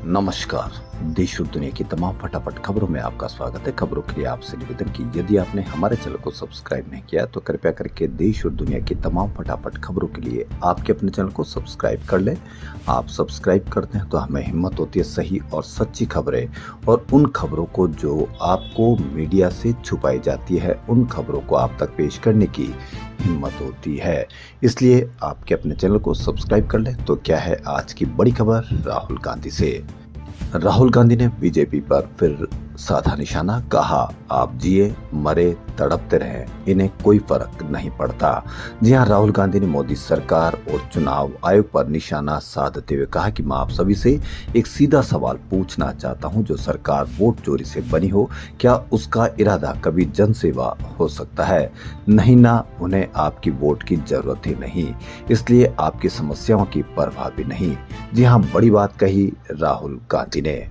नमस्कार। देश और दुनिया की तमाम फटाफट खबरों में आपका स्वागत है। खबरों के लिए आपसे निवेदन की यदि आपने हमारे चैनल को सब्सक्राइब नहीं किया तो कृपया करके देश और दुनिया की तमाम फटाफट खबरों के लिए आपके अपने चैनल को सब्सक्राइब कर लें। आप सब्सक्राइब करते हैं तो हमें हिम्मत होती है सही और सच्ची खबरें और उन खबरों को जो आपको मीडिया से छुपाई जाती है उन खबरों को आप तक पेश करने की हिम्मत होती है। इसलिए आपके अपने चैनल को सब्सक्राइब कर लें। तो क्या है आज की बड़ी खबर राहुल गांधी से। राहुल गांधी ने बीजेपी पर फिर साधा निशाना, कहा आप जिए मरे तड़पते रहें, इन्हें कोई फर्क नहीं पड़ता। जी हां, राहुल गांधी ने मोदी सरकार और चुनाव आयोग पर निशाना साधते हुए कहा कि मैं आप सभी से एक सीधा सवाल पूछना चाहता हूं, जो सरकार वोट चोरी से बनी हो क्या उसका इरादा कभी जनसेवा हो सकता है? नहीं ना, उन्हें आपकी वोट की जरूरत ही नहीं, इसलिए आपकी समस्याओं की परवाह भी नहीं। जी हां, बड़ी बात कही राहुल गांधी ने।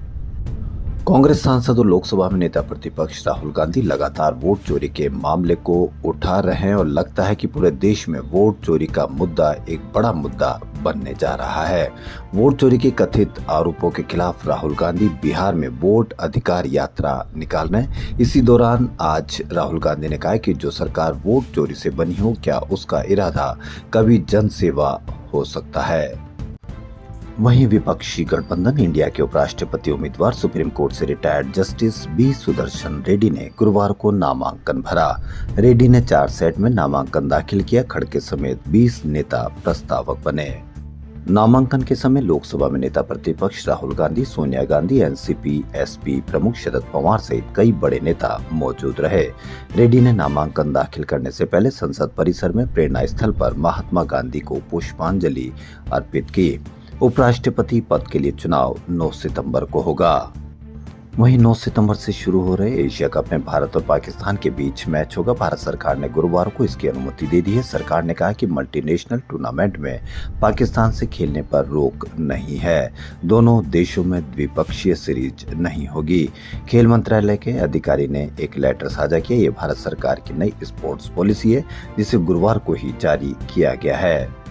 कांग्रेस सांसद और लोकसभा में नेता प्रतिपक्ष राहुल गांधी लगातार वोट चोरी के मामले को उठा रहे हैं और लगता है कि पूरे देश में वोट चोरी का मुद्दा एक बड़ा मुद्दा बनने जा रहा है। वोट चोरी के कथित आरोपों के खिलाफ राहुल गांधी बिहार में वोट अधिकार यात्रा निकाल रहे हैं। इसी दौरान आज राहुल गांधी ने कहा कि जो सरकार वोट चोरी से बनी हो क्या उसका इरादा कभी जनसेवा हो सकता है। वहीं विपक्षी गठबंधन इंडिया के उपराष्ट्रपति उम्मीदवार सुप्रीम कोर्ट से retired justice B Sudarshan Reddy ने गुरुवार को नामांकन भरा। रेड्डी ने 4 सेट में नामांकन दाखिल किया। खड़गे समेत 20 नेता प्रस्तावक बने। नामांकन के समय लोकसभा में नेता प्रतिपक्ष राहुल गांधी, सोनिया गांधी, एनसीपी, एसपी प्रमुख शरद पवार सहित कई बड़े नेता मौजूद रहे। रेड्डी ने नामांकन दाखिल करने से पहले संसद परिसर में प्रेरणा स्थल पर महात्मा गांधी को पुष्पांजलि अर्पित की। उपराष्ट्रपति पद के लिए चुनाव 9 सितंबर को होगा। वहीं 9 सितंबर से शुरू हो रहे एशिया कप में भारत और पाकिस्तान के बीच मैच होगा। भारत सरकार ने गुरुवार को इसकी अनुमति दे दी है। सरकार ने कहा कि मल्टीनेशनल टूर्नामेंट में पाकिस्तान से खेलने पर रोक नहीं है। दोनों देशों में द्विपक्षीय सीरीज नहीं होगी। खेल मंत्रालय के अधिकारी ने एक लेटर साझा किया। ये भारत सरकार की नई स्पोर्ट्स पॉलिसी है जिसे गुरुवार को ही जारी किया गया है।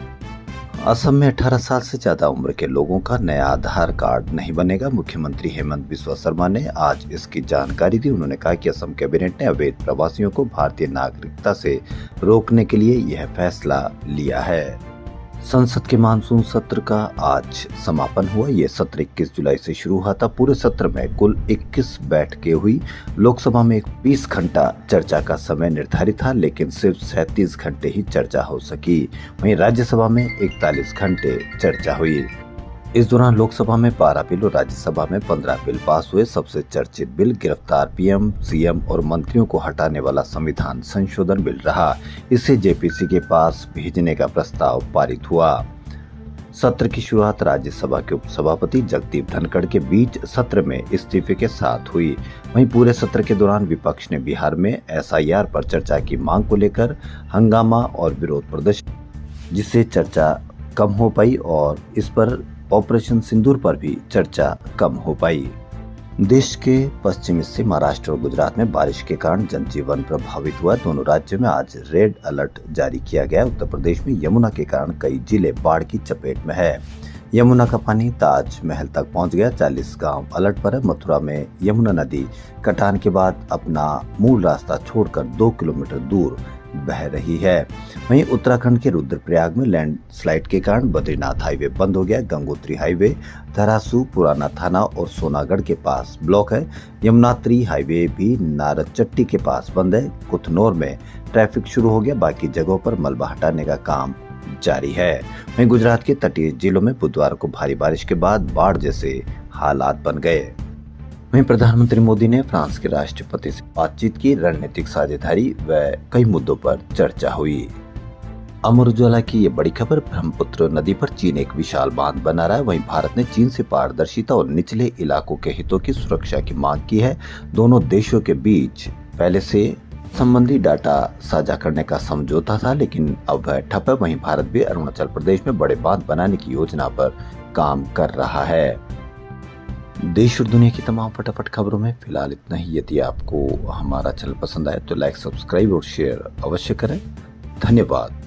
असम में 18 साल से ज्यादा उम्र के लोगों का नया आधार कार्ड नहीं बनेगा। मुख्यमंत्री हेमंत बिस्वा शर्मा ने आज इसकी जानकारी दी। उन्होंने कहा कि असम कैबिनेट ने अवैध प्रवासियों को भारतीय नागरिकता से रोकने के लिए यह फैसला लिया है। संसद के मानसून सत्र का आज समापन हुआ। ये सत्र 21 जुलाई से शुरू हुआ था। पूरे सत्र में कुल 21 बैठकें हुई। लोकसभा में 20 घंटा चर्चा का समय निर्धारित था, लेकिन सिर्फ 37 घंटे ही चर्चा हो सकी। वहीं राज्यसभा में 41 घंटे चर्चा हुई। इस दौरान लोकसभा में 12 बिल और राज्यसभा में 15 बिल पास हुए। सबसे चर्चित बिल गिरफ्तार पीएम, सीएम और मंत्रियों को हटाने वाला संविधान संशोधन बिल रहा। इसे जेपीसी के पास भेजने का प्रस्ताव पारित हुआ। सत्र की शुरुआत राज्यसभा के उपसभापति जगदीप धनखड़ के बीच सत्र में इस्तीफे के साथ हुई। वहीं पूरे सत्र के दौरान विपक्ष ने बिहार में एसआईआर पर चर्चा की मांग को लेकर हंगामा और विरोध प्रदर्शन, जिससे चर्चा कम हो पाई और इस पर ऑपरेशन सिंदूर पर भी चर्चा कम हो पाई। देश के पश्चिम हिस्से महाराष्ट्र और गुजरात में बारिश के कारण जनजीवन प्रभावित हुआ। दोनों राज्यों में आज रेड अलर्ट जारी किया गया। उत्तर प्रदेश में यमुना के कारण कई जिले बाढ़ की चपेट में है। यमुना का पानी ताजमहल तक पहुंच गया। 40 गांव अलर्ट पर है। मथुरा में यमुना नदी कटान के बाद अपना मूल रास्ता छोड़कर 2 किलोमीटर दूर बह रही है। वहीं उत्तराखंड के रुद्रप्रयाग में लैंडस्लाइड के कारण बद्रीनाथ हाईवे बंद हो गया। गंगोत्री हाईवे धरासू, पुराना थाना और सोनागढ़ के पास ब्लॉक है। यमुनात्री हाईवे भी नारचट्टी के पास बंद है। कुथनौर में ट्रैफिक शुरू हो गया। बाकी जगहों पर मलबा हटाने का काम जारी है। वहीं गुजरात के तटीय जिलों में बुधवार को भारी बारिश के बाद बाढ़ जैसे हालात बन गए। वहीं प्रधानमंत्री मोदी ने फ्रांस के राष्ट्रपति से बातचीत की। रणनीतिक साझेदारी व कई मुद्दों पर चर्चा हुई। अमर उजाला की ये बड़ी खबर, ब्रह्मपुत्र नदी पर चीन एक विशाल बांध बना रहा है। वहीं भारत ने चीन से पारदर्शिता और निचले इलाकों के हितों की सुरक्षा की मांग की है। दोनों देशों के बीच पहले से संबंधी डाटा साझा करने का समझौता था, लेकिन अब वह ठप है। वहीं भारत भी अरुणाचल प्रदेश में बड़े बांध बनाने की योजना पर काम कर रहा है। देश और दुनिया की तमाम फटाफट खबरों में फिलहाल इतना ही। यदि आपको हमारा चैनल पसंद आए तो लाइक, सब्सक्राइब और शेयर अवश्य करें। धन्यवाद।